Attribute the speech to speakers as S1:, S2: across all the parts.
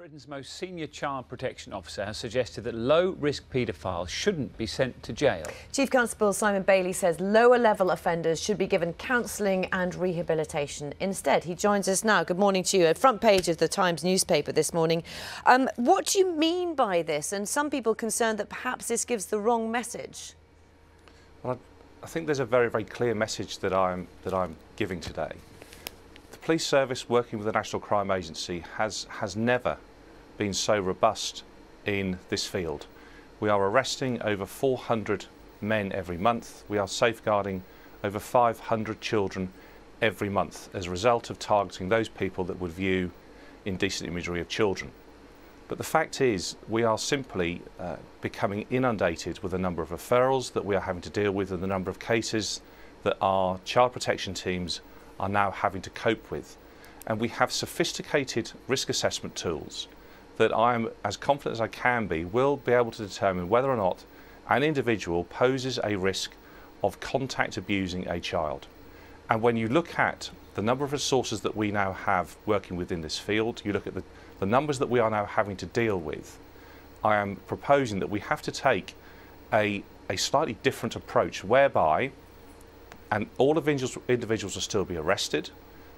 S1: Britain's most senior child protection officer has suggested that low-risk paedophiles shouldn't be sent to jail.
S2: Chief Constable Simon Bailey says lower-level offenders should be given counselling and rehabilitation instead. He joins us now. Good morning to you. At front page of the Times newspaper this morning. What do you mean by this? And some people concerned that perhaps this gives the wrong message.
S3: Well, I think there's a very, very clear message that I'm giving today. The police service, working with the National Crime Agency, has never been so robust in this field. We are arresting over 400 men every month. We are safeguarding over 500 children every month as a result of targeting those people that would view indecent imagery of children. But the fact is, we are simply becoming inundated with the number of referrals that we are having to deal with and the number of cases that our child protection teams are now having to cope with. And we have sophisticated risk assessment tools that I am as confident as I can be will be able to determine whether or not an individual poses a risk of contact abusing a child. And when you look at the number of resources that we now have working within this field, you look at the numbers that we are now having to deal with, I am proposing that we have to take a slightly different approach whereby all individuals will still be arrested,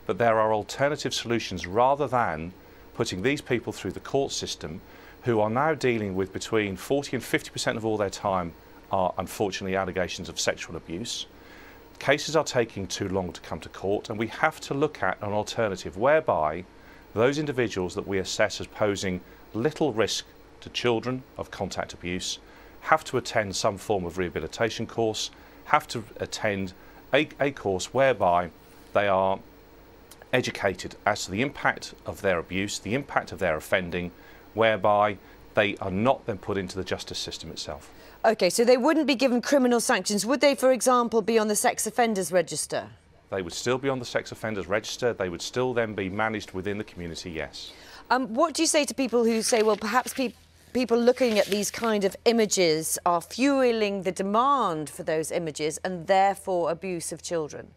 S3: but there are alternative solutions rather than putting these people through the court system who are now dealing with between 40 and 50% of all their time are unfortunately allegations of sexual abuse. Cases are taking too long to come to court, and we have to look at an alternative whereby those individuals that we assess as posing little risk to children of contact abuse have to attend some form of rehabilitation course, have to attend a course whereby they are educated as to the impact of their abuse, the impact of their offending, whereby they are not then put into the justice system itself.
S2: OK, so they wouldn't be given criminal sanctions. Would they, for example, be on the sex offenders register? They
S3: would still be on the sex offenders register. They would still then be managed within the community, yes.
S2: What do you say to people who say, well, perhaps people looking at these kind of images are fuelling the demand for those images and therefore abuse of children?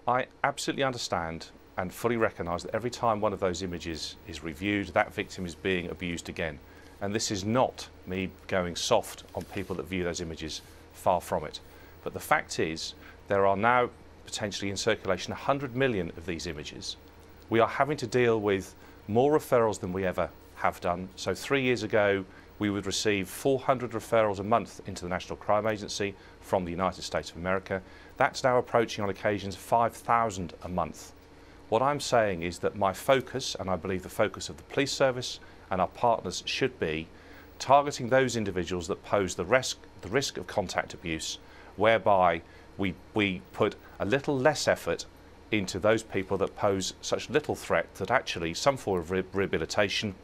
S3: I absolutely understand and fully recognise that every time one of those images is reviewed, that victim is being abused again. And this is not me going soft on people that view those images, far from it. But the fact is, there are now potentially in circulation 100 million of these images. We are having to deal with more referrals than we ever have done. So 3 years ago, we would receive 400 referrals a month into the National Crime Agency from the United States of America. That's now approaching on occasions 5,000 a month. What I'm saying is that my focus, and I believe the focus of the police service and our partners, should be targeting those individuals that pose the risk of contact abuse, whereby we put a little less effort into those people that pose such little threat that actually some form of rehabilitation,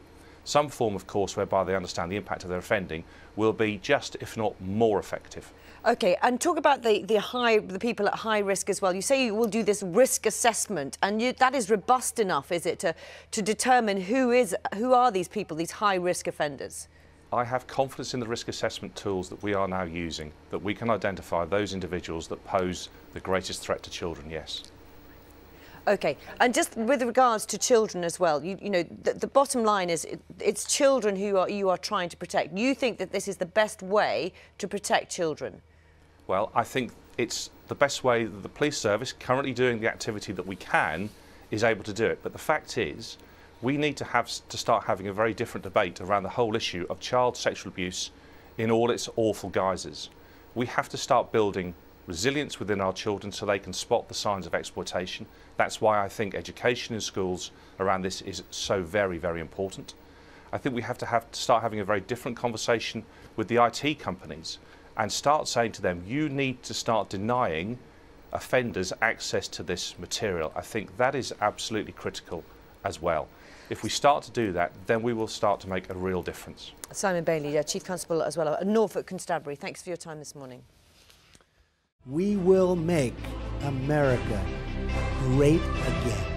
S3: some form of course whereby they understand the impact of their offending will be just, if not more, effective.
S2: OK, and talk about the people at high risk as well. You say you will do this risk assessment, and that is robust enough, is it, to determine who are these people, these high risk offenders?
S3: I have confidence in the risk assessment tools that we are now using, that we can identify those individuals that pose the greatest threat to children, yes.
S2: OK, and just with regards to children as well, you know, the bottom line is it's children who you are trying to protect. You think that this is the best way to protect children?
S3: Well, I think it's the best way that the police service, currently doing the activity that we can, is able to do it. But the fact is, we need to start having a very different debate around the whole issue of child sexual abuse in all its awful guises. We have to start building resilience within our children so they can spot the signs of exploitation. That's why I think education in schools around this is so very, very important. I think we have to start having a very different conversation with the IT companies and start saying to them, you need to start denying offenders access to this material. I think that is absolutely critical as well. If we start to do that, then we will start to make a real difference.
S2: Simon Bailey, Chief Constable as well, Norfolk Constabulary, thanks for your time this morning.
S4: We will make America great again.